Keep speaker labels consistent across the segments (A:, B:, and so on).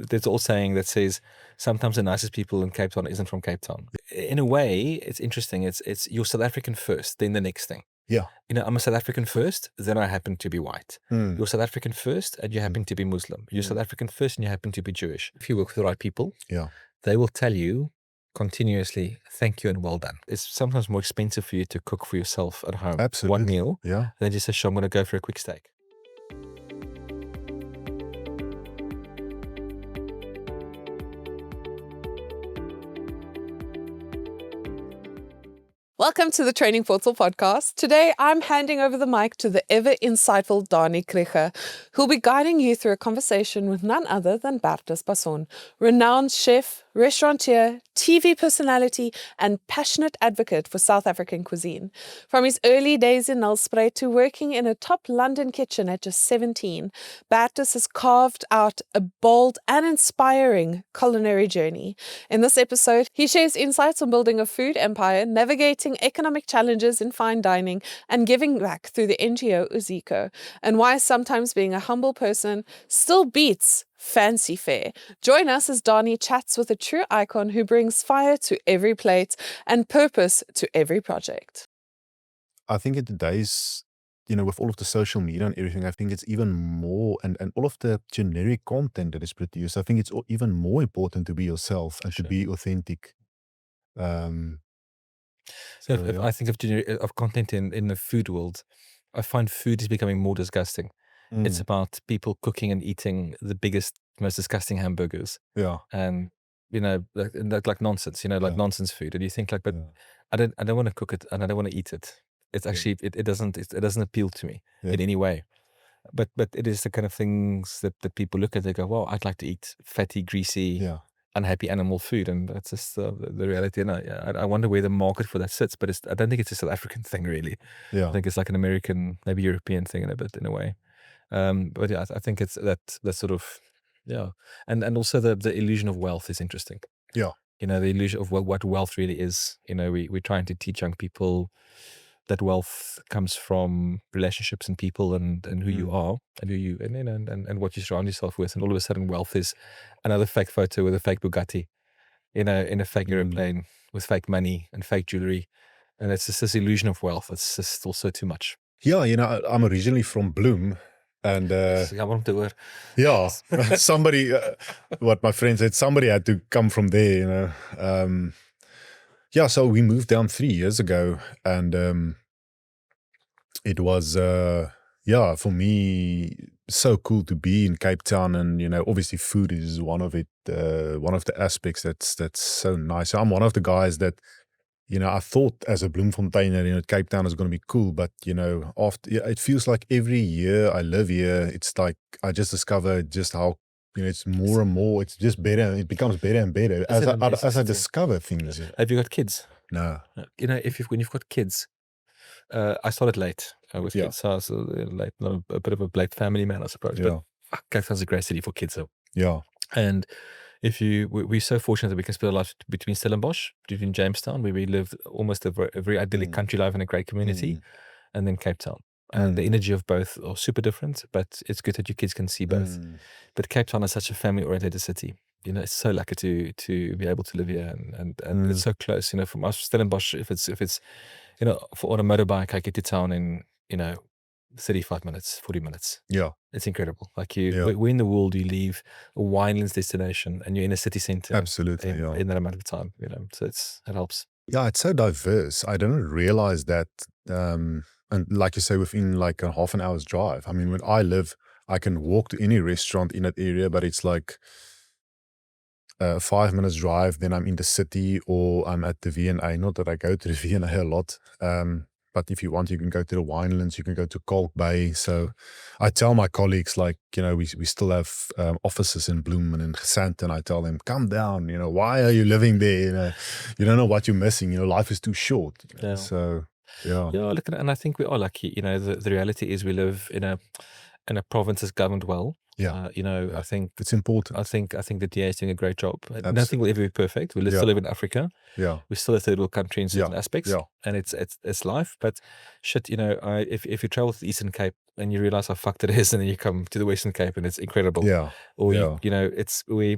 A: there's all saying that says sometimes the nicest people in Cape Town isn't from Cape Town. In a way, it's interesting. It's you're South African first, then the next thing.
B: Yeah.
A: I'm a South African first, then I happen to be white.
B: Mm.
A: You're South African first, and you happen to be Muslim. You're South African first, and you happen to be Jewish. If you work with the right people, they will tell you continuously, thank you and well done. It's sometimes more expensive for you to cook for yourself at home.
B: Absolutely.
A: One meal.
B: Yeah.
A: Then just say, sure, I'm going to go for a quick steak.
C: Welcome to the Training Portal podcast. Today, I'm handing over the mic to the ever-insightful Danie Krige, who'll be guiding you through a conversation with none other than Bertus Basson, renowned chef, restaurateur, TV personality, and passionate advocate for South African cuisine. From his early days in Nelspruit to working in a top London kitchen at just 17, Bertus has carved out a bold and inspiring culinary journey. In this episode, he shares insights on building a food empire, navigating economic challenges in fine dining, and giving back through the NGO Uzziko, and why sometimes being a humble person still beats fancy fare. Join us as Danie chats with a true icon who brings fire to every plate and purpose to every project.
B: I think in the days, with all of the social media and everything, I think it's even more, and all of the generic content that is produced, I think it's even more important to be yourself and to be authentic.
A: If I think of content in the food world, I find food is becoming more disgusting. It's about people cooking and eating the biggest, most disgusting hamburgers.
B: Yeah.
A: And like nonsense, like nonsense food. And you think but I don't want to cook it and I don't want to eat it. It's actually it doesn't appeal to me in any way. But it is the kind of things that people look at. They go, well, I'd like to eat fatty, greasy, unhappy animal food, and that's just the reality. And I wonder where the market for that sits. But I don't think it's a South African thing, really.
B: Yeah.
A: I think it's like an American, maybe European thing in a way. But I think it's that sort of and also the illusion of wealth is interesting.
B: Yeah.
A: The illusion of what wealth really is. We're trying to teach young people that wealth comes from relationships and people and who you are and who you and what you surround yourself with, and all of a sudden wealth is another fake photo with a fake Bugatti, in a fake airplane with fake money and fake jewelry, and it's just this illusion of wealth. It's just also too much.
B: Yeah, I'm originally from Bloem. And somebody, what my friend said, somebody had to come from there, so we moved down 3 years ago, and it was for me so cool to be in Cape Town, and obviously food is one of the aspects that's so nice. I'm one of the guys that I thought as a Bloemfonteiner, Cape Town is going to be cool, but after it feels like every year I live here, it's like I just discover just how it's more and more. It's just better. It becomes better and better as I discover things.
A: Have you got kids?
B: No.
A: When you've got kids, I started late with kids, so I was late, a bit of a late family man, I suppose. But Cape Town's a great city for kids, though.
B: Yeah.
A: And we're so fortunate that we can spend a lot between Stellenbosch, between Jamestown, where we lived almost a very idyllic country life in a great community, and then Cape Town. And the energy of both are super different, but it's good that your kids can see both. But Cape Town is such a family-oriented city. It's so lucky to be able to live here, and it's so close. From us, Stellenbosch, if it's on a motorbike, I get to town in 35 minutes, 40 minutes.
B: Yeah.
A: It's incredible. Like we're in the world, you leave a winelands destination and you're in a city center.
B: Absolutely.
A: In that amount of time, so it helps.
B: Yeah, it's so diverse. I didn't realize that. And like you say, within like a half an hour's drive. I mean, when I live, I can walk to any restaurant in that area, but it's like 5 minutes drive, then I'm in the city or I'm at the V&A. Not that I go to the V&A a lot. But if you want, you can go to the winelands, you can go to Kalk Bay. So I tell my colleagues, we still have offices in Bloem and in Gesant, and I tell them, come down, why are you living there? You don't know what you're missing. Life is too short.
A: Yeah.
B: So, yeah.
A: Yeah, look, and I think we are lucky. The reality is we live in a province that's governed well.
B: Yeah.
A: I think
B: it's important.
A: I think the DA is doing a great job. Nothing will ever be perfect. We still live in Africa.
B: Yeah.
A: We're still a third world country in certain aspects.
B: Yeah.
A: And it's life. But if you travel to the Eastern Cape and you realize how fucked it is, and then you come to the Western Cape and it's incredible.
B: Yeah.
A: Or
B: Yeah.
A: you know, we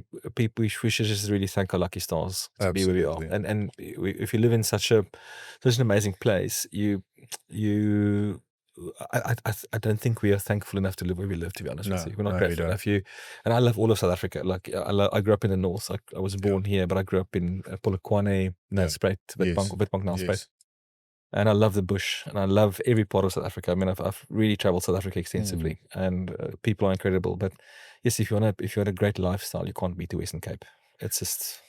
A: should just really thank our lucky stars to be where we are.
B: Absolutely.
A: And if you live in such an amazing place, I don't think we are thankful enough to live where we live, to be honest with you. We're not grateful enough. And I love all of South Africa. Like I grew up in the north. I was born here, but I grew up in Polokwane, Nelspruit, Witbank, Nelspruit. And I love the bush, and I love every part of South Africa. I mean, I've really traveled South Africa extensively, and people are incredible. But yes, if you want a great lifestyle, you can't beat the Western Cape. It's just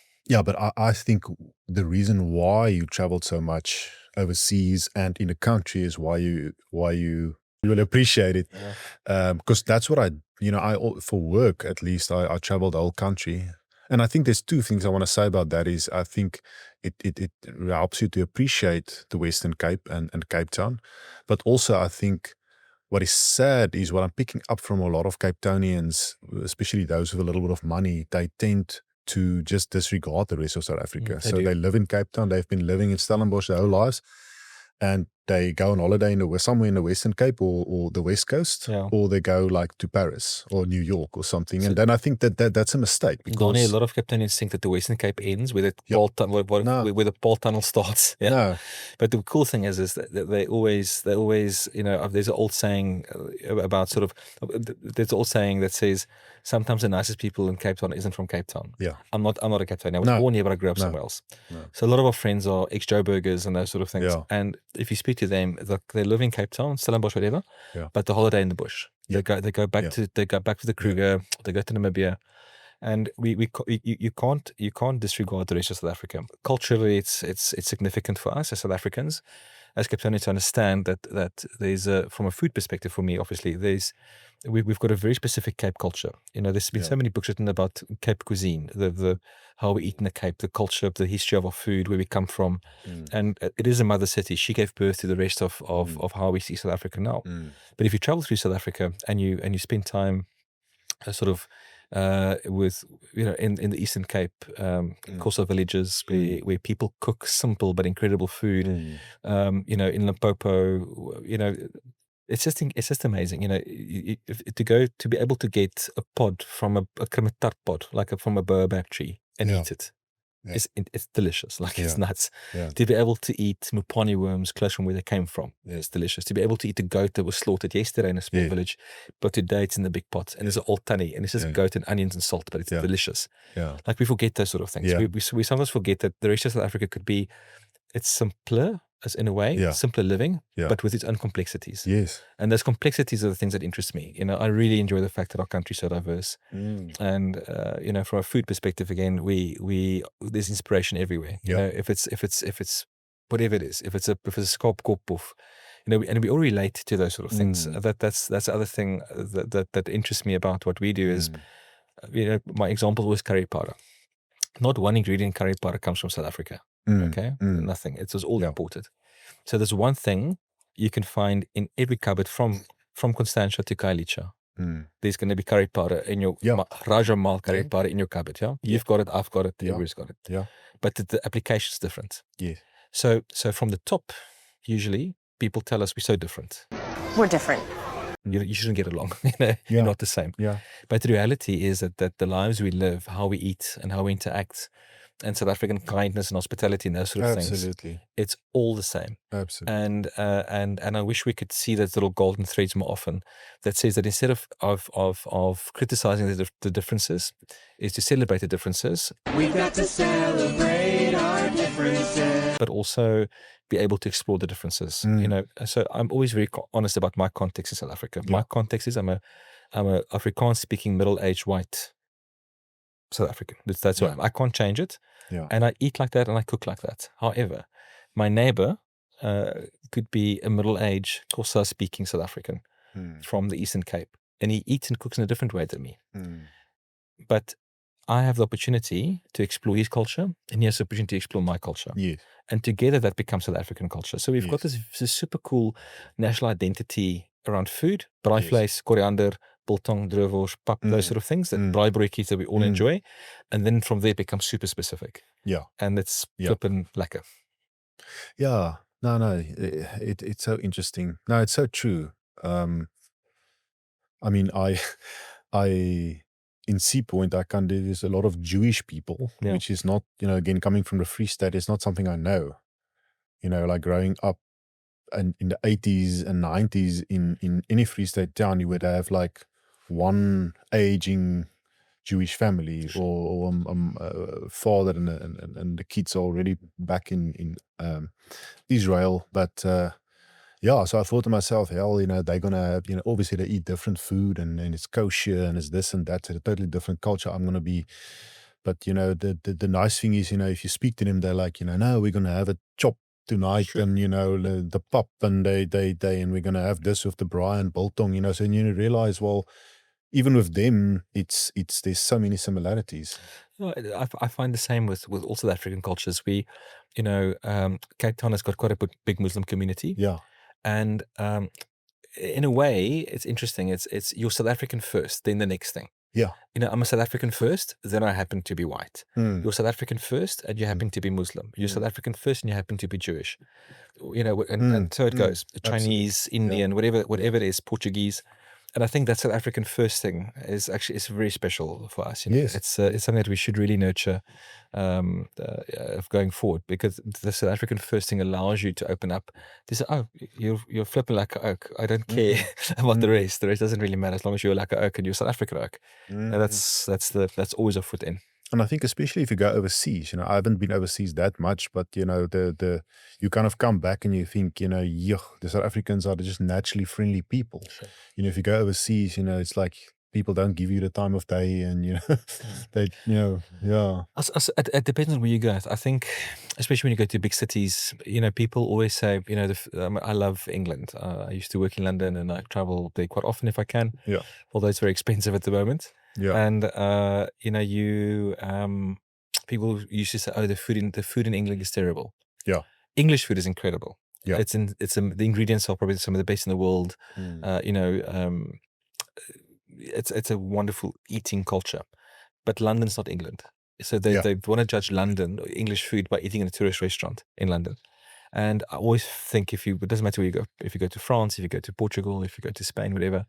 B: but I think the reason why you traveled so much overseas and in the country is why you will appreciate it, because that's what I for work at least I traveled the whole country. And I think there's two things I want to say about that. Is I think it helps you to appreciate the Western Cape and Cape Town. But also I think what is sad is what I'm picking up from a lot of Cape Townians, especially those with a little bit of money, they tend to just disregard the rest of South Africa. They live in Cape Town, they've been living in Stellenbosch their whole lives, and they go on holiday somewhere in the Western Cape or the West Coast, or they go like to Paris or New York or something. And then I think that's a mistake. Because
A: Danie, a lot of Cape Townians think that the Western Cape ends where the Paul Tunnel starts. Yeah.
B: No.
A: But the cool thing is that they always, there's an old saying about there's an old saying that says sometimes the nicest people in Cape Town isn't from Cape Town.
B: Yeah.
A: I'm not a Cape Townian. I was born here, but I grew up somewhere else. So a lot of our friends are ex-Joburgers and those sort of things.
B: Yeah.
A: And if you speak to them, they live in Cape Town, Stellenbosch, whatever, but the holiday in the bush. They go back to the Kruger, they go to Namibia, and you can't disregard the rest of South Africa. Culturally, it's significant for us as South Africans, as Cape Townians, to understand that there's from a food perspective, for me, obviously, we've got a very specific Cape culture. There's been so many books written about Cape cuisine, the how we eat in the Cape, the culture, the history of our food, where we come from, and it is a mother city. She gave birth to the rest of how we see South Africa now. But if you travel through South Africa and you spend time with in the Eastern Cape, coastal villages where people cook simple but incredible food, in Limpopo, it's just amazing, to be able to get a pod from a tart pod, like from a baobab tree, and eat it. Yeah. It's delicious. It's nuts. Yeah. To be able to eat mupani worms close from where they came from, it's delicious. To be able to eat a goat that was slaughtered yesterday in a small village, but today it's in the big pot, and there's an old tanny, and it's just goat and onions and salt, but it's delicious. Yeah. We forget those sort of things. Yeah. We sometimes forget that the rest of South Africa it's simpler, as in a way, simpler living, but with its own complexities. Yes. And those complexities are the things that interest me. I really enjoy the fact that our country is so diverse. And from a food perspective, again, there's inspiration everywhere. If it's whatever it is, if it's a skaapkop, and we all relate to those sort of things. That's the other thing that interests me about what we do is, my example was curry powder. Not one ingredient in curry powder comes from South Africa. Okay, nothing. It was all imported. So there's one thing you can find in every cupboard from Constantia to Kailicha. There's going to be curry powder in your Raja Mal curry powder in your cupboard. Yeah, you've got it, I've got it, everybody's got it. Yeah, but the application is different. Yeah. So from the top, usually people tell us we're so different.
D: We're different.
A: You shouldn't get along. You're not the same. Yeah. But the reality is that the lives we live, how we eat and how we interact, and South African kindness and hospitality and those sort of things, it's all the same. Absolutely. And I wish we could see those little golden threads more often. That says that instead of criticizing the differences, is to celebrate the differences. We've got to celebrate our differences, but also be able to explore the differences. So I'm always very honest about my context in South Africa. My context is I'm a Afrikaans speaking middle-aged white South African. That's who I am. I can't change it. Yeah. And I eat like that and I cook like that. However, my neighbor could be a middle-aged Xhosa speaking South African from the Eastern Cape, and he eats and cooks in a different way than me. But I have the opportunity to explore his culture, and he has the opportunity to explore my culture. Yes. And together that becomes South African culture. So we've got this super cool national identity around food, braai vleis, coriander, biltong, droewors, pap, those sort of things, that braaibroodjies that we all enjoy. And then from there it becomes super specific. Yeah. And it's flippin' lekker.
B: Yeah. No, it's so interesting. No, it's so true. I mean, in Sea Point, there's a lot of Jewish people,
A: Yeah.
B: which is not, again, coming from the Free State, it's not something I know. Like growing up and in the 80s and 90s in any Free State town, you would have like one aging Jewish family or a father and the kids are already back in Israel. But yeah, so I thought to myself, hell, they're going to have, obviously they eat different food and it's kosher and it's this and that. It's a totally different culture. I'm going to be, but the nice thing is, if you speak to them, they're like, no, we're going to have a chop tonight and, the pap and and we're going to have this with the braai and biltong, so you realize, well, even with them, there's so many similarities.
A: I find the same with all South African cultures. We, Cape Town has got quite a big Muslim community.
B: Yeah.
A: And in a way, it's interesting. It's you're South African first, then the next thing.
B: Yeah.
A: I'm a South African first, then I happen to be white.
B: Mm.
A: You're South African first, and you happen to be Muslim. You're South African first, and you happen to be Jewish. And so it goes. Chinese, Indian, whatever it is, Portuguese. And I think that South African first thing is very special for us.
B: Yes.
A: It's something that we should really nurture of going forward, because the South African first thing allows you to open up. They say, oh, you're flipping like an oak. I don't care about the rest. The rest doesn't really matter as long as you're like an oak and you're South African oak. And that's always a foot in.
B: And I think especially if you go overseas, I haven't been overseas that much, but you kind of come back and you think, the South Africans are just naturally friendly people.
A: Sure.
B: If you go overseas, it's like people don't give you the time of day, and they, yeah.
A: It depends on where you go. I think, especially when you go to big cities, people always say, I love England. I used to work in London, and I travel there quite often if I can.
B: Yeah.
A: Although it's very expensive at the moment.
B: Yeah.
A: And people used to say, oh, the food in England is terrible.
B: Yeah.
A: English food is incredible.
B: Yeah.
A: The ingredients are probably some of the best in the world. It's a wonderful eating culture, but London's not England. So they want to judge London, English food, by eating in a tourist restaurant in London. And I always think it doesn't matter where you go. If you go to France, if you go to Portugal, if you go to Spain, whatever,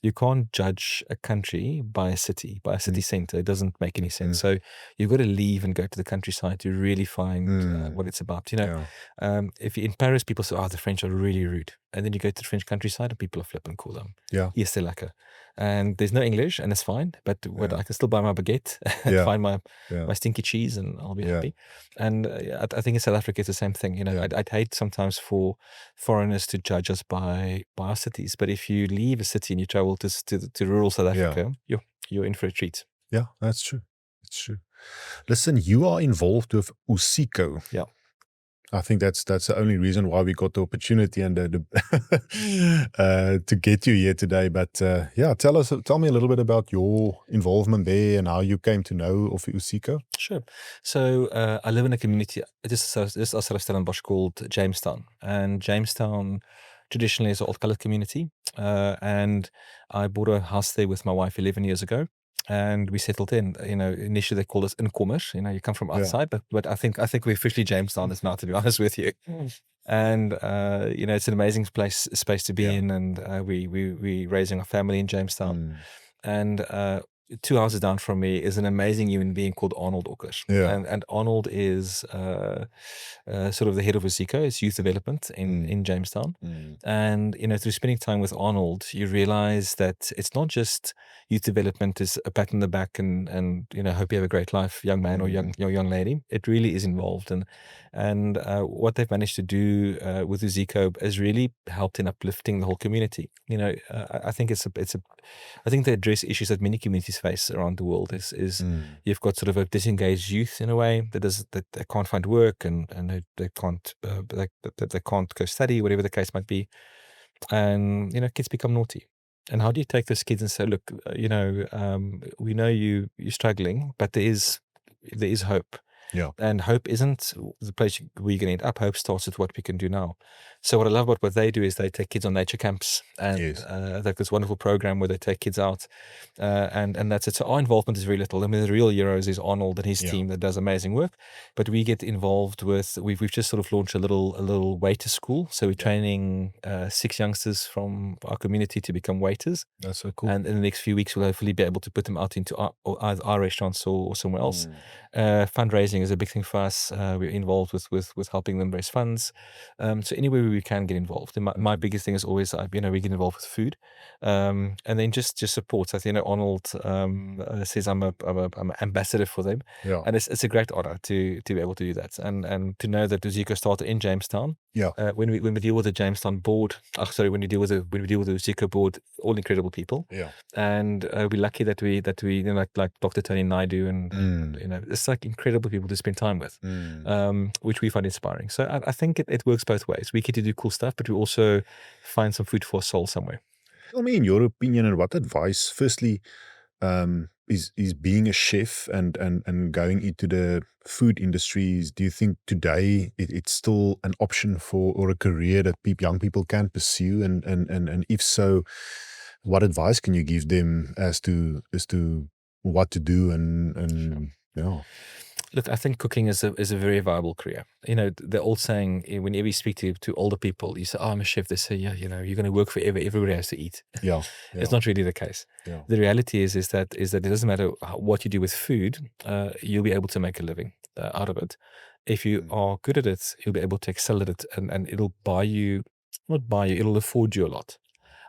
A: you can't judge a country by a city center. It doesn't make any sense. So you've got to leave and go to the countryside to really find what it's about. If you're in Paris, people say, oh, the French are really rude. And then you go to the French countryside and people are flipping cool. Yes, they're lekker. And there's no English, and it's fine. But I can still buy my baguette and find my stinky cheese, and I'll be happy. And I think in South Africa it's the same thing. I'd hate sometimes for foreigners to judge us by our cities. But if you leave a city and you travel to rural South Africa, you're in for a treat.
B: Yeah, that's true. It's true. Listen, you are involved with Uzziko.
A: Yeah.
B: I think that's the only reason why we got the opportunity and to get you here today. But tell me a little bit about your involvement there and how you came to know of Uzziko.
A: Sure. So I live in a community just outside of Stellenbosch called Jamestown, and Jamestown traditionally is an old colored community. And I bought a house there with my wife 11 years ago. And we settled in. Initially they called us inkomers. You come from outside, but I think we're officially Jamestowners now, to be honest with you. And it's an amazing space to be in. And we raising our family in Jamestown. And 2 houses down from me is an amazing human being called Arnold Ockers. And Arnold is sort of the head of Uzziko. It's youth development in Jamestown. And through spending time with Arnold, you realize that it's not just youth development is a pat on the back and hope you have a great life, young man or young lady. It really is involved. And what they've managed to do with Uzziko has really helped in uplifting the whole community. I think I think they address issues that many communities face around the world. Is you've got sort of a disengaged youth in a way that they can't find work and they can't go study, whatever the case might be, and kids become naughty. And how do you take those kids and say, look, we know you're struggling, but there is hope.
B: Yeah.
A: And hope isn't the place where you're going to end up. Hope starts with what we can do now. So what I love about what they do is they take kids on nature camps, and
B: Yes.
A: they've got this wonderful program where they take kids out, and that's it. So our involvement is very little. I mean, the real heroes is Arnold and his team that does amazing work, but we get involved with. We've just sort of launched a little waiter school. So we're training 6 youngsters from our community to become waiters.
B: That's so cool.
A: And in the next few weeks, we'll hopefully be able to put them out into either our restaurants or somewhere else. Fundraising is a big thing for us. We're involved with helping them raise funds. So anywhere we can get involved. And my biggest thing is always, we get involved with food, and then just support. I think Arnold says I'm an ambassador for them, and it's a great honor to be able to do that, and to know that Uzziko started in Jamestown. When we deal with the Jamestown board, when we deal with the Uzziko board, all incredible people. And we're lucky that we like Dr. Tony Naidu, and it's like incredible people to spend time with, which we find inspiring. So I think it works both ways. We get to do cool stuff, but we also find some food for our soul somewhere.
B: Tell me, in your opinion, and what advice, firstly, is being a chef and going into the food industries, do you think today it's still an option for, or a career that young people can pursue? And if so, what advice can you give them as to what to do? And
A: Look, I think cooking is a very viable career. The old saying, whenever you speak to older people, you say, "Oh, I'm a chef." They say, "Yeah, you're going to work forever. Everybody has to eat." It's not really the case. The reality is that it doesn't matter what you do with food, you'll be able to make a living out of it. If you are good at it, you'll be able to excel at it, and it'll it'll afford you a lot.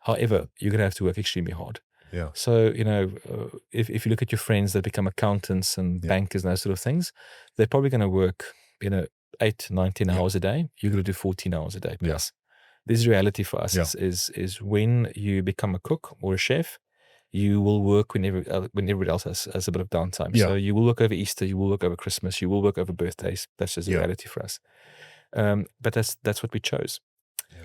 A: However, you're going to have to work extremely hard. So, if you look at your friends that become accountants and bankers and those sort of things, they're probably going to work, 8, 9, 10 hours a day. You're going to do 14 hours a day plus. This is reality for us is when you become a cook or a chef, you will work when everybody else has a bit of downtime. So you will work over Easter, you will work over Christmas, you will work over birthdays. That's just a reality for us. But that's what we chose.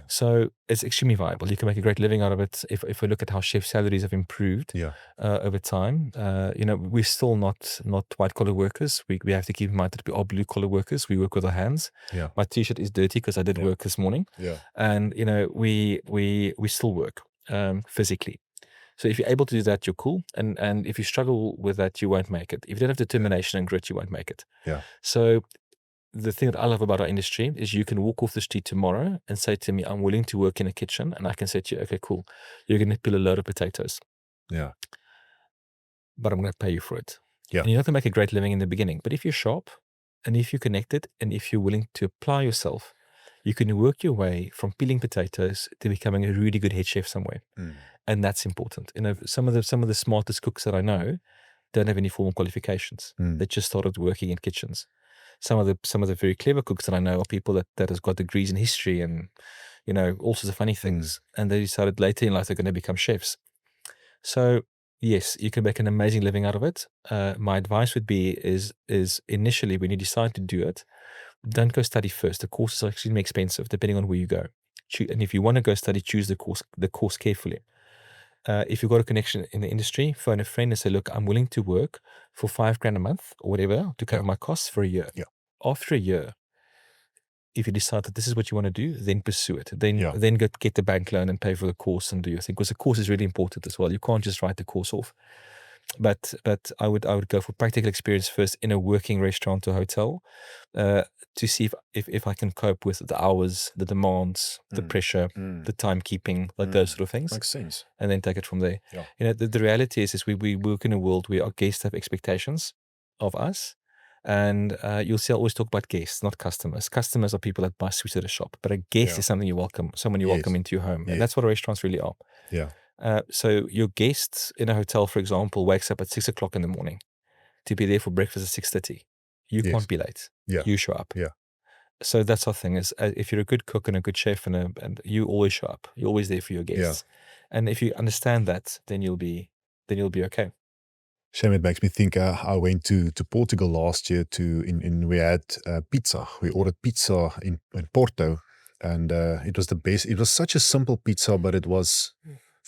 A: So it's extremely viable. You can make a great living out of it. If we look at how chef salaries have improved over time, we're still not white collar workers. We have to keep in mind that we are blue collar workers. We work with our hands. My t-shirt is dirty because I did work this morning. And we still work physically. So if you're able to do that, you're cool. And if you struggle with that, you won't make it. If you don't have determination and grit, you won't make it. So the thing that I love about our industry is you can walk off the street tomorrow and say to me, "I'm willing to work in a kitchen," and I can say to you, "Okay, cool. You're going to peel a load of potatoes. But I'm going to pay you for it." And you're not going to make a great living in the beginning. But if you're sharp, and if you're connected, and if you're willing to apply yourself, you can work your way from peeling potatoes to becoming a really good head chef somewhere. And that's important. Some of the smartest cooks that I know don't have any formal qualifications. They just started working in kitchens. Some of the very clever cooks that I know are people that has got degrees in history and all sorts of funny things, and they decided later in life they're going to become chefs. So yes, you can make an amazing living out of it. My advice would be is initially when you decide to do it, don't go study first. The courses are extremely expensive depending on where you go. And if you want to go study, choose the course carefully. If you've got a connection in the industry, phone a friend and say, "Look, I'm willing to work for $5,000 a month or whatever to cover my costs for a year." After a year, if you decide that this is what you want to do, then pursue it. Then get the bank loan and pay for the course and do your thing, because the course is really important as well. You can't just write the course off. But I would go for practical experience first in a working restaurant or hotel, to see if I can cope with the hours, the demands, the pressure, the timekeeping, like those sort of things.
B: Makes sense.
A: And then take it from there. The reality is we work in a world where our guests have expectations of us. And you'll see I always talk about guests, not customers. Customers are people that buy sweets at a shop, but a guest is something someone you welcome into your home. And that's what restaurants really are. So your guest in a hotel, for example, wakes up at 6 o'clock in the morning to be there for breakfast at 6:30. You can't be late. You show up. So that's our thing is, if you're a good cook and a good chef and you always show up, you're always there for your guests. And if you understand that, then you'll be okay.
B: Shame, it makes me think, I went to Portugal last year we had pizza. We ordered pizza in Porto, and it was the best. It was such a simple pizza, but it was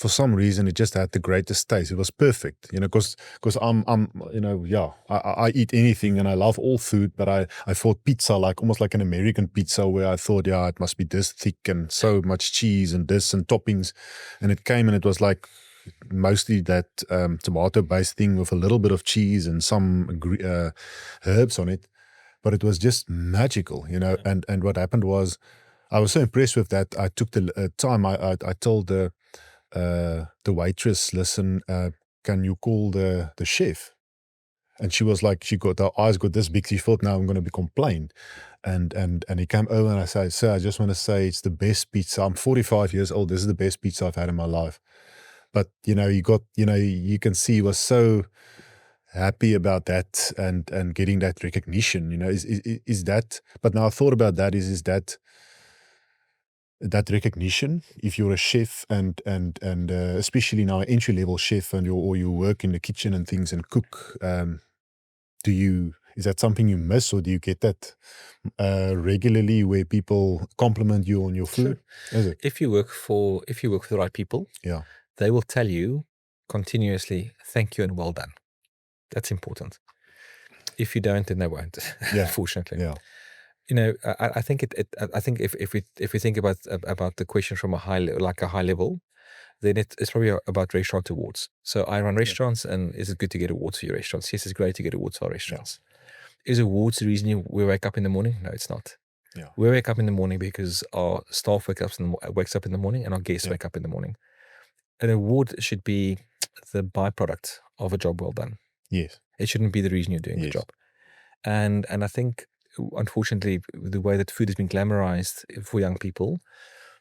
B: for some reason, it just had the greatest taste. It was perfect, you know, because I'm, you know, yeah, I eat anything and I love all food, but I thought pizza, like almost like an American pizza, where I thought, yeah, it must be this thick and so much cheese and this and toppings. And it came and it was like mostly that tomato-based thing with a little bit of cheese and some herbs on it. But it was just magical, you know. And what happened was, I was so impressed with that. I took the time. I told the waitress, listen, can you call the chef? And she was like, her eyes got this big. She thought, now I'm going to be complained. And he came over and I said, sir, I just want to say it's the best pizza. I'm 45 years old. This is the best pizza I've had in my life. But you know, you can see he was so happy about that and getting that recognition. You know, is that? But now I thought about that. Is that recognition, if you're a chef and especially now an entry level chef and you work in the kitchen and things and cook, is that something you miss, or do you get that regularly where people compliment you on your food?
A: Sure.
B: Is it?
A: If you work with the right people,
B: Yeah,
A: they will tell you continuously, thank you and well done. That's important. If you don't, then they won't.
B: Yeah.
A: Unfortunately.
B: Yeah.
A: You know, I think I think if we think about the question from a high level, then it's probably about restaurant awards. So I run restaurants, and is it good to get awards for your restaurants? Yes, it's great to get awards for our restaurants. Yeah. Is awards the reason we wake up in the morning? No, it's not.
B: Yeah.
A: We wake up in the morning because our staff wakes up in the morning, and our guests wake up in the morning. An award should be the byproduct of a job well done.
B: Yes.
A: It shouldn't be the reason you're doing the job. And I think, unfortunately, the way that food has been glamorized for young people,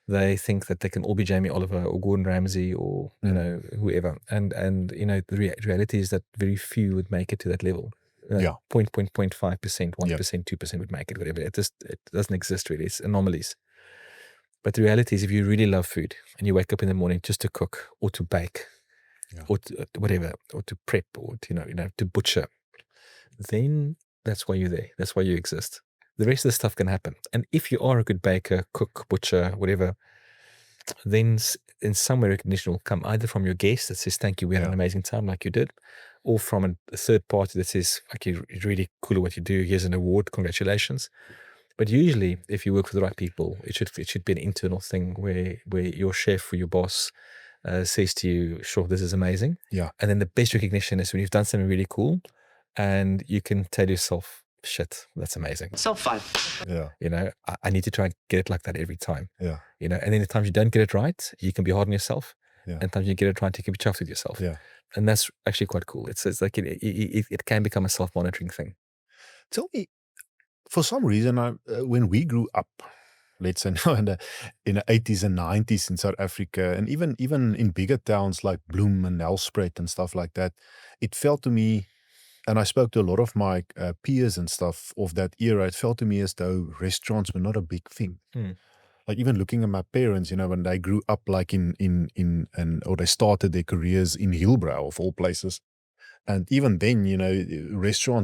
A: they think that they can all be Jamie Oliver or Gordon Ramsay or you know, whoever. And you know, the reality is that very few would make it to that level. 0.5%, 1%, 2% would make it, whatever. It doesn't exist really. It's anomalies. But the reality is, if you really love food and you wake up in the morning just to cook or to bake or to, whatever, or to prep or to, to butcher, then that's why you're there. That's why you exist. The rest of the stuff can happen. And if you are a good baker, cook, butcher, whatever, then in some way recognition will come either from your guest that says, thank you, we had an amazing time like you did, or from a third party that says, like, you're really cool at what you do, here's an award, congratulations. But usually, if you work with the right people, it should be an internal thing where your chef or your boss says to you, sure, this is amazing.
B: Yeah.
A: And then the best recognition is when you've done something really cool and you can tell yourself, shit, that's amazing.
D: Self-5.
B: Yeah.
A: You know, I need to try and get it like that every time.
B: Yeah.
A: You know, and then the times you don't get it right, you can be hard on yourself.
B: Yeah.
A: And times you get it right, you can be chuffed with yourself.
B: Yeah.
A: And that's actually quite cool. It's like it can become a self-monitoring thing.
B: Tell me, for some reason, when we grew up, let's say now in the 80s and 90s in South Africa, and even in bigger towns like Bloem and Nelspruit and stuff like that, it felt to me, and I spoke to a lot of my peers and stuff of that era, it felt to me as though restaurants were not a big thing. Like even looking at my parents, you know, when they grew up like or they started their careers in Hillbrow of all places. And even then, you know,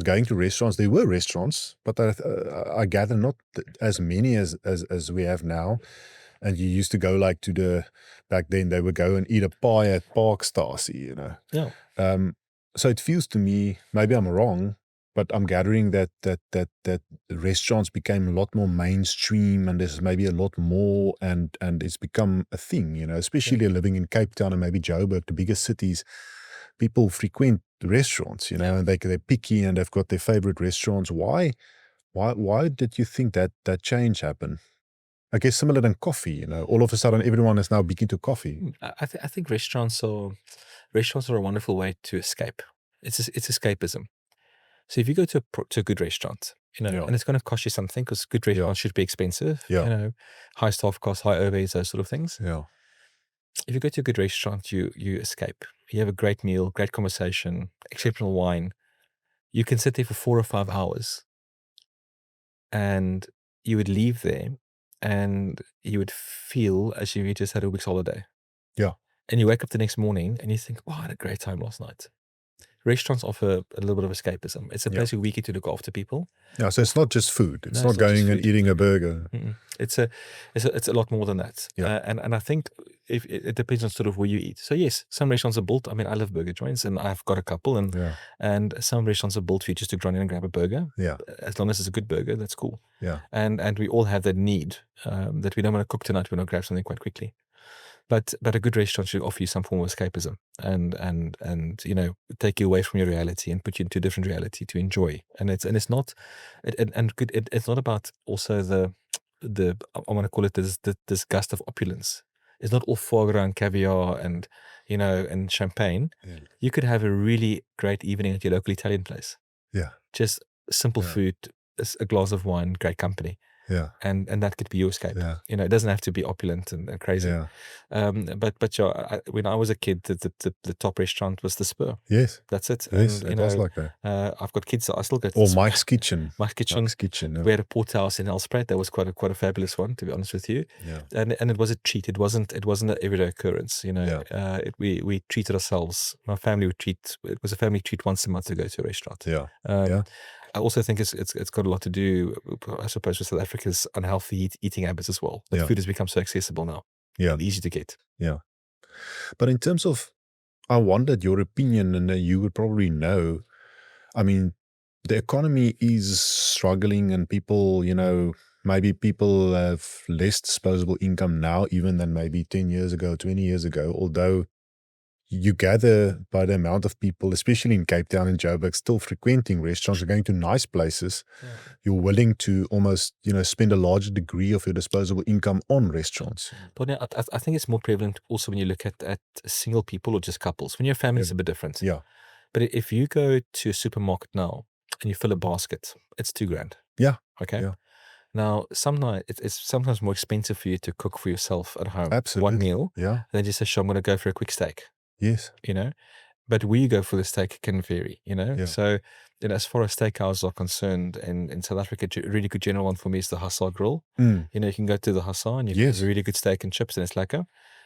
B: going to restaurants, there were restaurants, but I gather not as many as we have now. And you used to go like back then they would go and eat a pie at Parkstasie, you know.
A: Yeah.
B: So it feels to me, maybe I'm wrong, but I'm gathering that restaurants became a lot more mainstream, and there's maybe a lot more, and it's become a thing, you know, especially living in Cape Town and maybe Joburg, the biggest cities. People frequent restaurants, you know, and they're picky and they've got their favorite restaurants. Why did you think that change happened? I guess similar than coffee, you know, all of a sudden everyone is now big into coffee.
A: I think restaurants are a wonderful way to escape. It's escapism. So if you go to a good restaurant, you know, and it's going to cost you something, because good restaurants should be expensive, you know, high staff costs, high overheads, those sort of things.
B: Yeah.
A: If you go to a good restaurant, you escape. You have a great meal, great conversation, exceptional wine. You can sit there for 4 or 5 hours, and you would leave there, and you would feel as if you just had a week's holiday.
B: Yeah.
A: And you wake up the next morning, and you think, "Oh, I had a great time last night." restaurants offer a little bit of escapism. It's a place where we get to look after people.
B: Yeah, so it's not just food. It's
A: No,
B: not going and eating a burger.
A: It's a lot more than that.
B: Yeah.
A: And I think if it depends on sort of where you eat. So yes, some restaurants are built. I mean, I love burger joints, and I've got a couple, and some restaurants are built for you just to run in and grab a burger.
B: Yeah.
A: As long as it's a good burger, that's cool.
B: Yeah.
A: And we all have that need that we don't want to cook tonight. We want to grab something quite quickly. But a good restaurant should offer you some form of escapism and you know, take you away from your reality and put you into a different reality to enjoy. And it's not it's not about also the I want to call it this gust of opulence. It's not all foie gras and caviar and, you know, and champagne.
B: Yeah.
A: You could have a really great evening at your local Italian place.
B: Yeah.
A: Just simple food, a glass of wine, great company.
B: Yeah.
A: And that could be your escape.
B: Yeah.
A: You know, it doesn't have to be opulent and crazy.
B: Yeah.
A: But when I was a kid, the top restaurant was the Spur.
B: Yes.
A: That's it.
B: Yes,
A: and,
B: it was like that.
A: I've got kids, so I still go to
B: Or Mike's Kitchen.
A: Mike's Kitchen. We had a porterhouse in Elspruit. That was quite a fabulous one, to be honest with you.
B: Yeah.
A: And it was a treat. It wasn't an everyday occurrence. You know, we treated ourselves. My family would treat. It was a family treat once a month to go to a restaurant.
B: Yeah.
A: I also think it's got a lot to do, I suppose, with South Africa's unhealthy eating habits as well. But food has become so accessible now.
B: Yeah.
A: And easy to get.
B: Yeah. But in terms of, I wondered your opinion, and you would probably know, I mean, the economy is struggling and people, you know, maybe people have less disposable income now even than maybe 10 years ago, 20 years ago, although you gather by the amount of people, especially in Cape Town and Joburg, still frequenting restaurants, going to nice places. You're willing to almost, you know, spend a larger degree of your disposable income on restaurants.
A: But I think it's more prevalent also when you look at single people or just couples. When you're a family, it's a bit different.
B: Yeah.
A: But if you go to a supermarket now and you fill a basket, it's $2,000.
B: Yeah.
A: Okay.
B: Yeah.
A: Now, it's sometimes more expensive for you to cook for yourself at home.
B: Absolutely.
A: One meal.
B: Yeah.
A: And then you say, sure, I'm going to go for a quick steak.
B: Yes.
A: You know, but where you go for the steak can vary, you know.
B: Yeah.
A: So, you know, as far as steakhouses are concerned, in South Africa, a really good general one for me is the Hussar Grill. You know, you can go to the Hussar and you get a really good steak and chips, and it's lekker.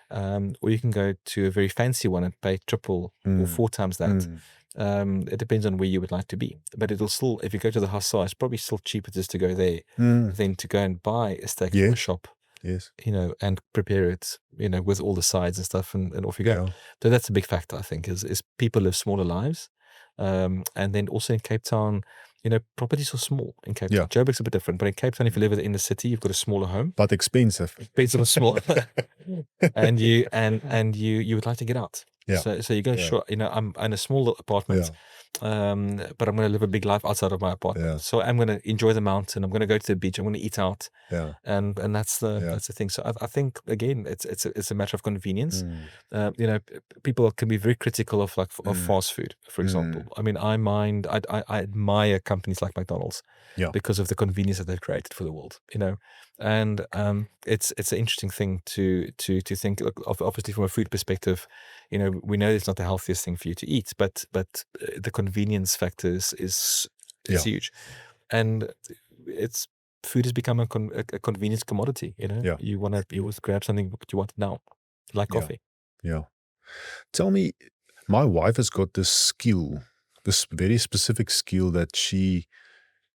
A: Or you can go to a very fancy one and pay triple or 4 times that. It depends on where you would like to be, but it'll still, if you go to the Hussar, it's probably still cheaper just to go there than to go and buy a steak from a shop.
B: Yes.
A: You know, and prepare it, you know, with all the sides and stuff, and off you go.
B: Yeah.
A: So that's a big factor, I think, is people live smaller lives. And then also in Cape Town, you know, properties are small in Cape Town. Joburg's a bit different, but in Cape Town, if you live in the city, you've got a smaller home.
B: But expensive.
A: Expensive and small. and you would like to get out.
B: Yeah.
A: So you go, sure, you know, I'm in a small apartment, but I'm going to live a big life outside of my apartment.
B: Yeah.
A: So I'm going to enjoy the mountain. I'm going to go to the beach. I'm going to eat out.
B: Yeah.
A: And that's the thing. So I think again, it's a matter of convenience. You know, people can be very critical of of fast food, for example. I mean, I admire companies like McDonald's because of the convenience that they've created for the world. You know, and it's an interesting thing to think. Obviously, from a food perspective, you know, we know it's not the healthiest thing for you to eat, but the convenience factor is huge, and food has become a convenience commodity. You know, you want to grab something, but you want it now, like coffee.
B: Yeah. Tell me, my wife has got this skill, this very specific skill that she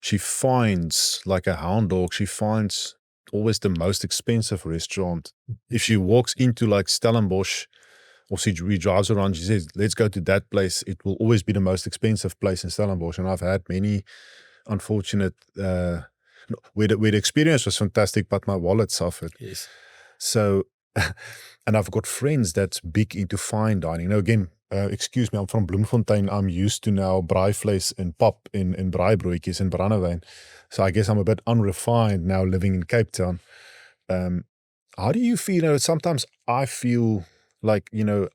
B: finds like a hound dog. She finds always the most expensive restaurant. If she walks into like Stellenbosch, or she drives around, she says, let's go to that place. It will always be the most expensive place in Stellenbosch. And I've had many unfortunate, where the experience was fantastic, but my wallet suffered.
A: Yes.
B: So, and I've got friends that's big into fine dining. Now again, excuse me, I'm from Bloemfontein. I'm used to now braaivleis and pap in braaibroodjies and brandewyn. So I guess I'm a bit unrefined now living in Cape Town. How do you feel? You know, sometimes I feel like, you know,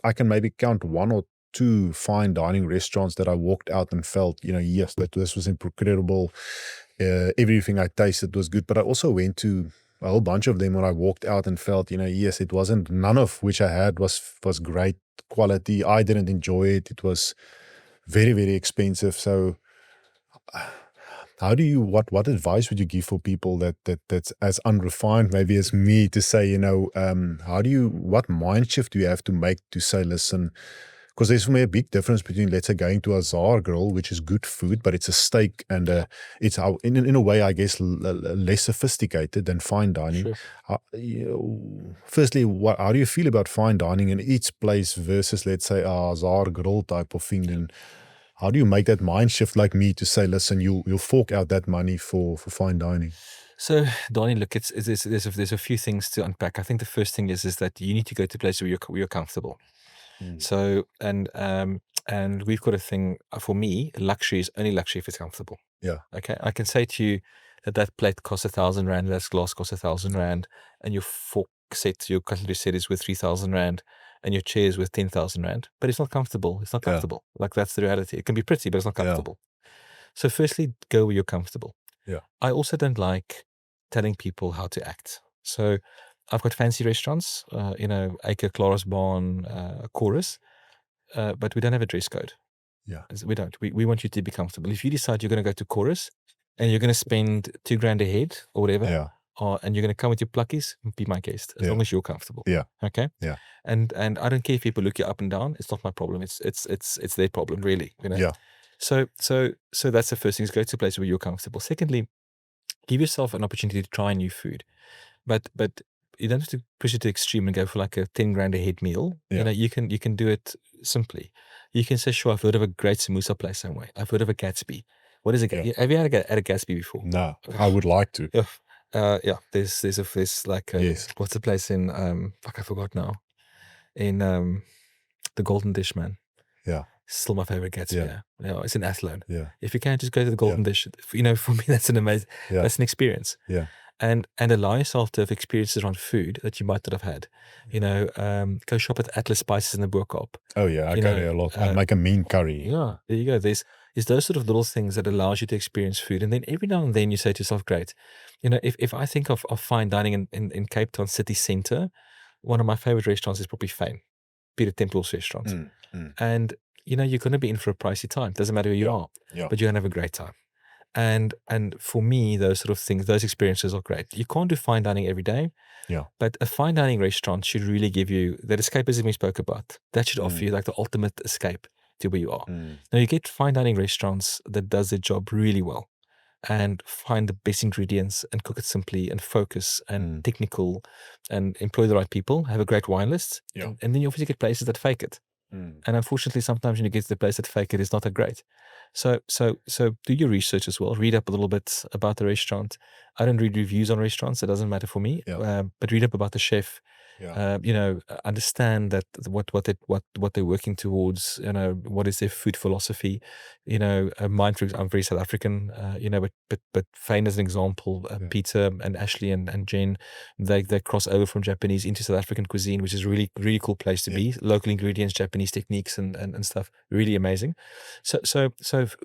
B: I can maybe count 1 or 2 fine dining restaurants that I walked out and felt, you know, yes, that this was incredible. Everything I tasted was good. But I also went to a whole bunch of them when I walked out and felt, you know, yes, it wasn't, none of which I had was great quality. I didn't enjoy it. It was very, very expensive. So how do you, what advice would you give for people that's as unrefined maybe as me, to say, you know, what mind shift do you have to make to say, listen, Because there's for me a big difference between, let's say, going to a Zar grill, which is good food, but it's a steak and it's in a way, I guess, less sophisticated than fine dining.
A: Sure.
B: Firstly, how do you feel about fine dining in each place versus, let's say, a Zar grill type of thing? And how do you make that mind shift like me to say, listen, you'll fork out that money for fine dining?
A: So, Danie, look, there's a few things to unpack. I think the first thing is that you need to go to a place where you're comfortable. So, and we've got a thing, for me, luxury is only luxury if it's comfortable.
B: Yeah.
A: Okay. I can say to you that plate costs 1,000 rand, that glass costs 1,000 rand, and your fork set, your cutlery set is worth 3,000 rand, and your chair is worth 10,000 rand, but it's not comfortable. It's not comfortable. Like, that's the reality. It can be pretty, but it's not comfortable. So firstly, go where you're comfortable.
B: Yeah.
A: I also don't like telling people how to act. So I've got fancy restaurants, Acre, Clarasbaan, Chorus, but we don't have a dress code.
B: Yeah.
A: We don't. We want you to be comfortable. If you decide you're going to go to Chorus and you're going to spend 2 grand a head or whatever, and you're going to come with your pluckies, be my guest, as long as you're comfortable.
B: Yeah.
A: Okay.
B: Yeah.
A: And I don't care if people look you up and down. It's not my problem. It's their problem, really.
B: Yeah.
A: So that's the first thing, is go to a place where you're comfortable. Secondly, give yourself an opportunity to try new food, but you don't have to push it to extreme and go for like a 10 grand a head meal.
B: Yeah.
A: You can do it simply. You can say, sure, I've heard of a great samosa place somewhere. I've heard of a Gatsby. What is a Gatsby? Have you had a Gatsby before?
B: No, I would like to.
A: Yeah. There's like what's the place in I forgot now. In the Golden Dish, man.
B: Yeah.
A: Still my favorite Gatsby. Yeah. It's in Athlone.
B: Yeah.
A: If you can, just go to the Golden Dish. For me, that's an amazing. That's an experience.
B: Yeah.
A: And allow yourself to have experiences around food that you might not have had. Go shop at Atlas Spices in the Boerkaap.
B: Oh yeah, I go there a lot. I make a mean curry.
A: Yeah, there you go. There's those sort of little things that allows you to experience food. And then every now and then you say to yourself, great. If I think of fine dining in Cape Town city centre, one of my favorite restaurants is probably Fame, Peter Temple's restaurant. And you're going to be in for a pricey time. Doesn't matter who you are, but you're going to have a great time. And for me, those sort of things, those experiences are great. You can't do fine dining every day.
B: Yeah.
A: But a fine dining restaurant should really give you that escapism we spoke about. That should offer you like the ultimate escape to where you are. Now you get fine dining restaurants that does their job really well and find the best ingredients and cook it simply and focus and technical and employ the right people, have a great wine list.
B: Yeah.
A: And then you obviously get places that fake it. And unfortunately, sometimes when you get to the place that fake it, it's not that great. So do your research as well. Read up a little bit about the restaurant. I don't read reviews on restaurants. It doesn't matter for me. But read up about the chef. Understand that what they're working towards. What is their food philosophy. Mine, for example, I'm very South African. But Fane as an example, Peter and Ashley and Jen, they cross over from Japanese into South African cuisine, which is a really, really cool place to be. Local ingredients, Japanese techniques and stuff. Really amazing. So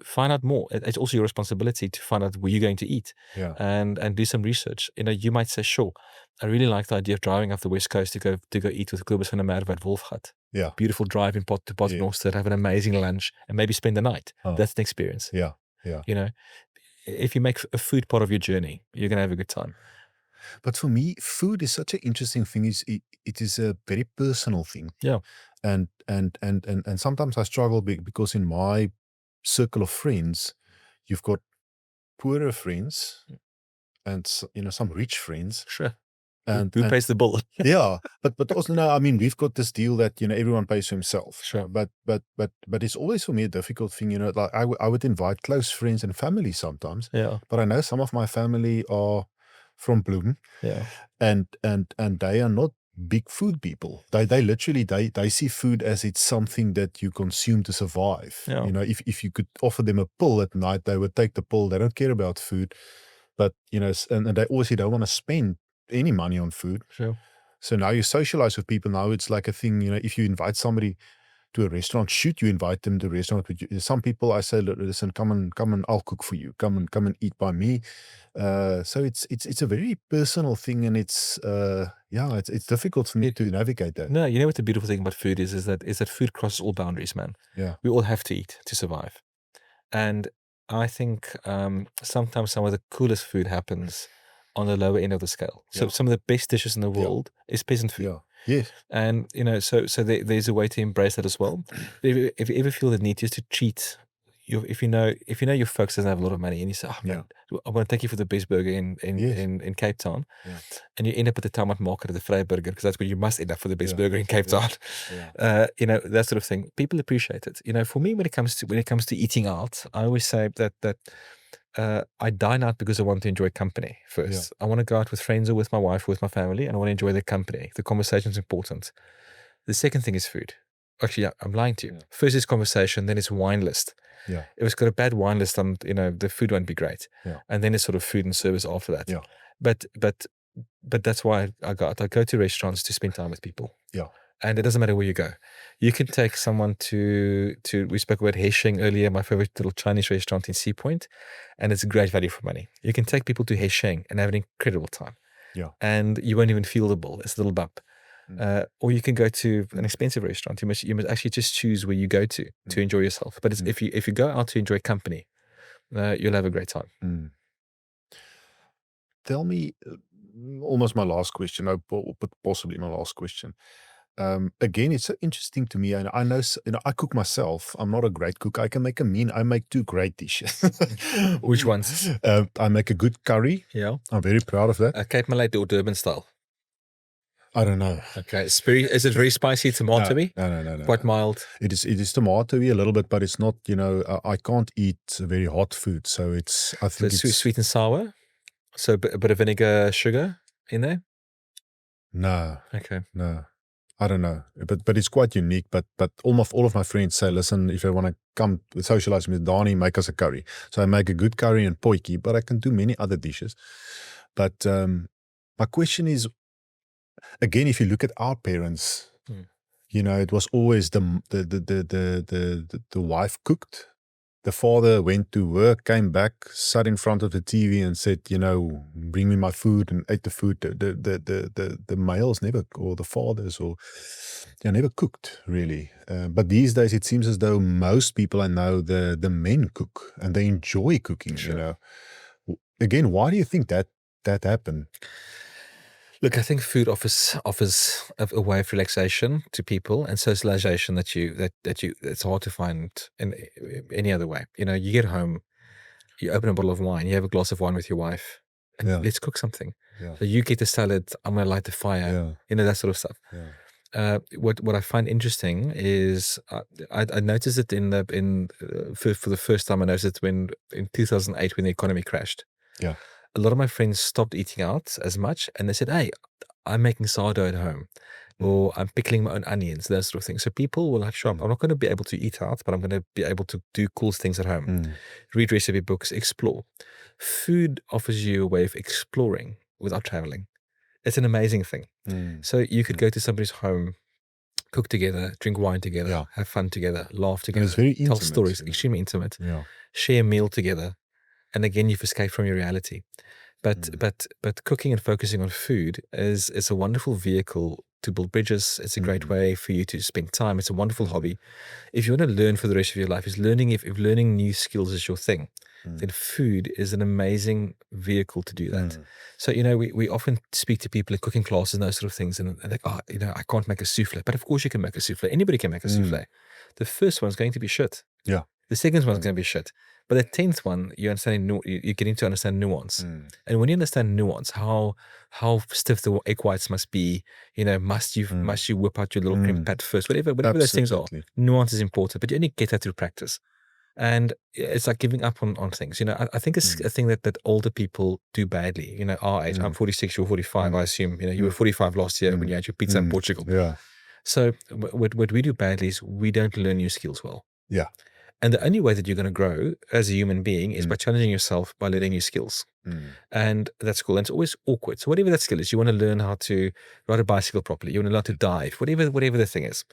A: find out more. It's also your responsibility to find out where you're going to eat. And do some research. You might say, sure, I really like the idea of driving up the West Coast to go eat with Kobus van der Merwe at Wolfgat.
B: Yeah.
A: Beautiful drive in Pot to Pot in Northstead, have an amazing lunch and maybe spend the night. That's an experience.
B: Yeah.
A: If you make a food part of your journey, you're going to have a good time.
B: But for me, food is such an interesting thing. It is a very personal thing.
A: Yeah.
B: And sometimes I struggle because in my circle of friends, you've got poorer friends and some rich friends.
A: Sure.
B: And
A: who pays the bill?
B: but also no, I mean, we've got this deal that everyone pays for himself.
A: Sure.
B: But it's always for me a difficult thing. Like I would invite close friends and family sometimes.
A: Yeah.
B: But I know some of my family are from Bloem.
A: Yeah.
B: And they are not big food people. They literally they see food as it's something that you consume to survive.
A: Yeah.
B: If you could offer them a pill at night, they would take the pill. They don't care about food. But and they obviously don't want to spend any money on food.
A: Sure.
B: So now you socialize with people. Now it's like a thing, if you invite somebody to a restaurant, should you invite them to a restaurant? Some people I say, listen, come and I'll cook for you. Come and eat by me. So it's a very personal thing, and it's difficult for me to navigate that.
A: No, what the beautiful thing about food is that food crosses all boundaries, man.
B: Yeah.
A: We all have to eat to survive. And I think sometimes some of the coolest food happens on the lower end of the scale. So some of the best dishes in the world is peasant food.
B: Yes.
A: And so there's a way to embrace that as well. If you ever feel the need just to treat, if you know your folks doesn't have a lot of money, and you say, "Oh man, I want to take you for the best burger in Cape Town," and you end up at the Tamat market at the Vryburger because that's where you must end up for the best burger in Cape Town. That sort of thing. People appreciate it. For me, when it comes to eating out, I always say that I dine out because I want to enjoy company first. I want to go out with friends or with my wife or with my family, and I want to enjoy their company. The conversation's important. The second thing is food. Actually, I'm lying to you. First is conversation, then it's wine list. If it's got a bad wine list, the food won't be great. And then it's sort of food and service after that. But that's why I go to restaurants to spend time with people. And it doesn't matter where you go. You can take someone to we spoke about Hesheng earlier, my favorite little Chinese restaurant in Sea Point, and it's a great value for money. You can take people to Hesheng and have an incredible time. And you won't even feel the bill. It's a little bump. Or you can go to an expensive restaurant. You must actually just choose where you go to enjoy yourself. But if you go out to enjoy company, you'll have a great time.
B: Tell me, almost my last question, but possibly my last question. Again, it's so interesting to me, and I know, I cook myself. I'm not a great cook. I can make I make 2 great dishes.
A: Which ones?
B: I make a good curry. I'm very proud of that.
A: Cape Malay or Durban style?
B: I don't know.
A: Okay, is it very spicy, tomatoey?
B: No.
A: Quite mild?
B: It is tomatoey a little bit, but it's not, I can't eat very hot food, so I think
A: it's sweet and sour? So a bit of vinegar, sugar in there?
B: No.
A: Okay.
B: No. I don't know, but it's quite unique. But all of my friends say, listen, if you want to come socialize with Danie, make us a curry. So I make a good curry and potjie, but I can do many other dishes. But my question is, again, if you look at our parents, it was always the wife cooked. The father went to work, came back, sat in front of the TV and said, bring me my food, and ate the food. The males never, or the fathers, they never cooked really. But these days it seems as though most people I know, the men cook and they enjoy cooking. Again, why do you think that happened?
A: Look, I think food offers a way of relaxation to people and socialization that it's hard to find in any other way. You get home, you open a bottle of wine, you have a glass of wine with your wife, and let's cook something. So you get the salad, I'm gonna light the fire, that sort of stuff. What I find interesting is I noticed it for the first time. I noticed it in 2008 when the economy crashed. A lot of my friends stopped eating out as much, and they said, hey, I'm making sourdough at home, or I'm pickling my own onions, that sort of thing. So people will sure, I'm not going to be able to eat out, but I'm going to be able to do cool things at home. Read recipe books, explore. Food offers you a way of exploring without traveling. It's an amazing thing. So you could go to somebody's home, cook together, drink wine together, have fun together, laugh together,
B: it's very
A: tell
B: intimate,
A: stories, extremely intimate, share a meal together. And again, you've escaped from your reality. But cooking and focusing on food is a wonderful vehicle to build bridges. It's a great way for you to spend time. It's a wonderful hobby. If you want to learn for the rest of your life, if learning new skills is your thing, then food is an amazing vehicle to do that. So, we often speak to people at cooking classes and those sort of things, and they're like, I can't make a souffle. But of course you can make a souffle. Anybody can make a souffle. The first one's going to be shit. The second one's going to be shit. But the 10th one, you're getting to understand nuance. And when you understand nuance, how stiff the egg whites must be, must you whip out your little cream pat first, whatever those things are. Nuance is important, but you only get that through practice. And it's like giving up on things. I think it's a thing that older people do badly. Our age, I'm 46, you're 45. I assume, you were 45 last year when you had your pizza in Portugal. So what we do badly is we don't learn new skills well. And the only way that you're going to grow as a human being is by challenging yourself, by learning new skills. And that's cool. And it's always awkward. So whatever that skill is, you want to learn how to ride a bicycle properly. You want to learn to dive, whatever the thing is.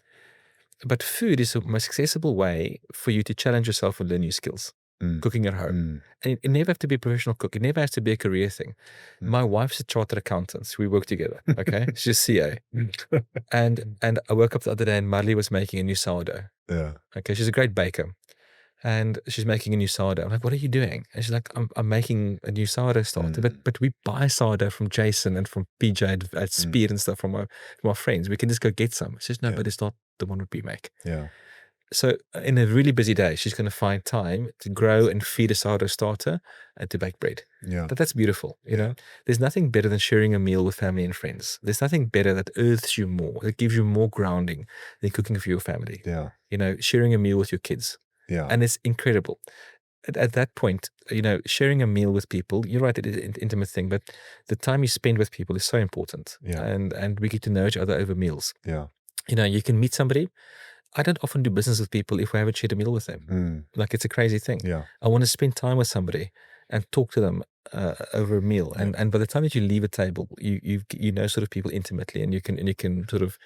A: But food is the most accessible way for you to challenge yourself and learn new skills. Cooking at home. And it never have to be a professional cook. It never has to be a career thing. My wife's a chartered accountant. We work together. Okay. She's CA. And I woke up the other day and Marley was making a new sourdough. Okay. She's a great baker. and she's making a new sourdough. I'm like, what are you doing? And she's like, I'm making a new sourdough starter. But we buy sourdough from Jason and from PJ at Speed and stuff from our friends. We can just go get some. She says, no, but it's not the one that we make.
B: Yeah.
A: So in a really busy day, she's going to find time to grow and feed a sourdough starter and to bake bread.
B: Yeah.
A: That's beautiful. You know, there's nothing better than sharing a meal with family and friends. There's nothing better that earths you more, that gives you more grounding than cooking for your family.
B: Yeah.
A: You know, sharing a meal with your kids.
B: Yeah.
A: And it's incredible. At that point, you know, sharing a meal with people, you're right, it is an intimate thing, but the time you spend with people is so important.
B: Yeah.
A: And we get to know each other over meals.
B: Yeah.
A: You know, you can meet somebody. I don't often do business with people if we haven't shared a meal with them. Like, it's a crazy thing.
B: Yeah.
A: I want to spend time with somebody and talk to them over a meal. And by the time that you leave a table, you know sort of people intimately, and you can sort of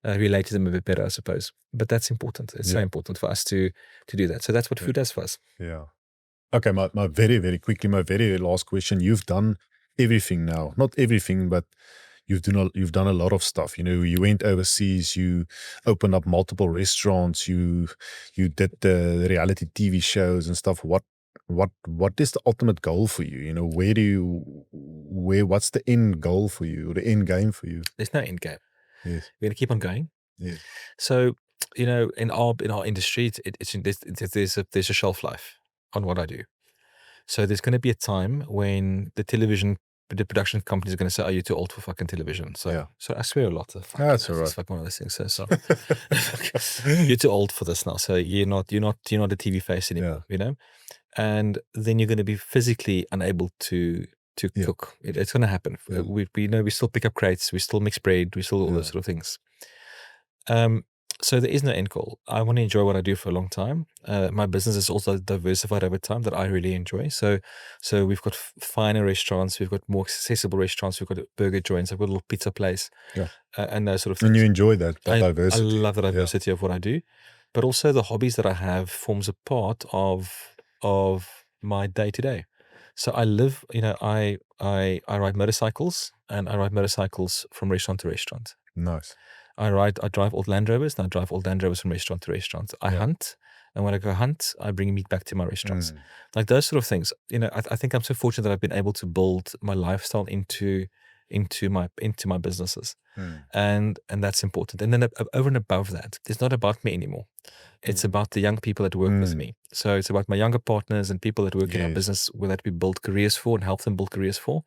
A: relate to them a bit better, I suppose. But that's important. It's so important for us to do that. So that's what food does for us.
B: Yeah. Okay, my very, very quickly, my very last question. You've done everything now. Not everything, but you've done a lot of stuff. You know, you went overseas, you opened up multiple restaurants, you did the reality TV shows and stuff. What is the ultimate goal for you? You know, what's the end goal for you, or the end game for you?
A: There's no end game.
B: Yes.
A: We're going to keep on going.
B: Yes.
A: So, you know, in our industry, there's a shelf life on what I do. So there's going to be a time when the production companies are going to say, "Are you too old for fucking television?" So I swear a lot.
B: That's all right.
A: It's like one of those things. So sorry. You're too old for this now. So you're not a TV face anymore. You know, and then you're going to be physically unable to cook. It's going to happen.
B: Yeah.
A: We know we still pick up crates, we still mix bread, we still all those sort of things. So there is no end goal. I want to enjoy what I do for a long time. My business is also diversified over time that I really enjoy. So we've got finer restaurants, we've got more accessible restaurants, we've got burger joints, I've got a little pizza place, and those sort of things.
B: And you enjoy that diversity.
A: I love the diversity of what I do, but also the hobbies that I have forms a part of my day to day. So I live, you know, I ride motorcycles, and I ride motorcycles from restaurant to restaurant.
B: Nice.
A: I drive old Land Rovers, and I drive old Land Rovers from restaurant to restaurant. I hunt, and when I go hunt, I bring meat back to my restaurants. Like those sort of things. You know, I think I'm so fortunate that I've been able to build my lifestyle into my businesses, and that's important. And then over and above that, it's not about me anymore. It's about the young people that work with me. So it's about my younger partners and people that work in our business, where that we build careers for and help them build careers for.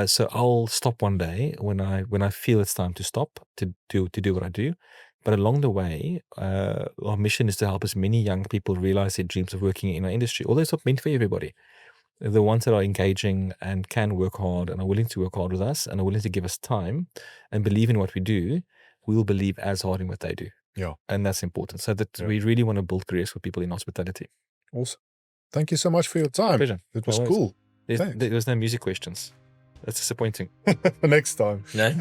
A: So I'll stop one day when I feel it's time to stop to do what I do. But along the way, our mission is to help as many young people realize their dreams of working in our industry. Although it's not meant for everybody. The ones that are engaging and can work hard and are willing to work hard with us and are willing to give us time and believe in what we do, we will believe as hard in what they do.
B: Yeah.
A: And that's important. So that we really want to build careers for people in hospitality.
B: Awesome. Thank you so much for your time.
A: Pleasure.
B: It was cool.
A: There was no music questions. That's disappointing.
B: Next time.
A: No?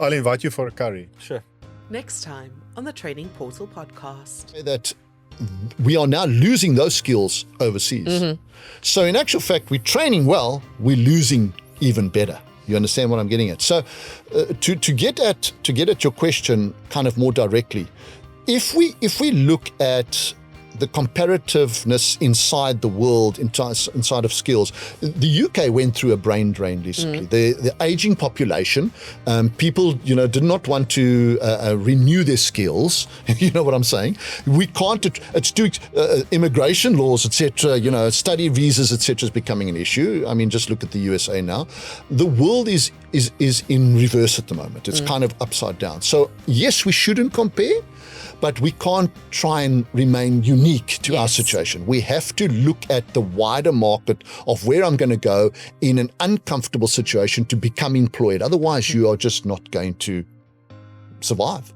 B: I'll invite you for a curry.
A: Sure.
C: Next time on the Training Portal podcast.
D: That we are now losing those skills overseas. So in actual fact, we're training well, we're losing even better. You understand what I'm getting at? So to get at your question kind of more directly, if we look at the comparativeness inside the world, inside of skills, the UK went through a brain drain recently. The aging population, people, did not want to renew their skills. You know what I'm saying? We can't. It's too immigration laws, etc. Study visas, etc. is becoming an issue. I mean, just look at the USA now. The world is in reverse at the moment. It's kind of upside down. So yes, we shouldn't compare, but we can't try and remain unique to our situation. We have to look at the wider market of where I'm going to go in an uncomfortable situation to become employed. Otherwise, you are just not going to survive.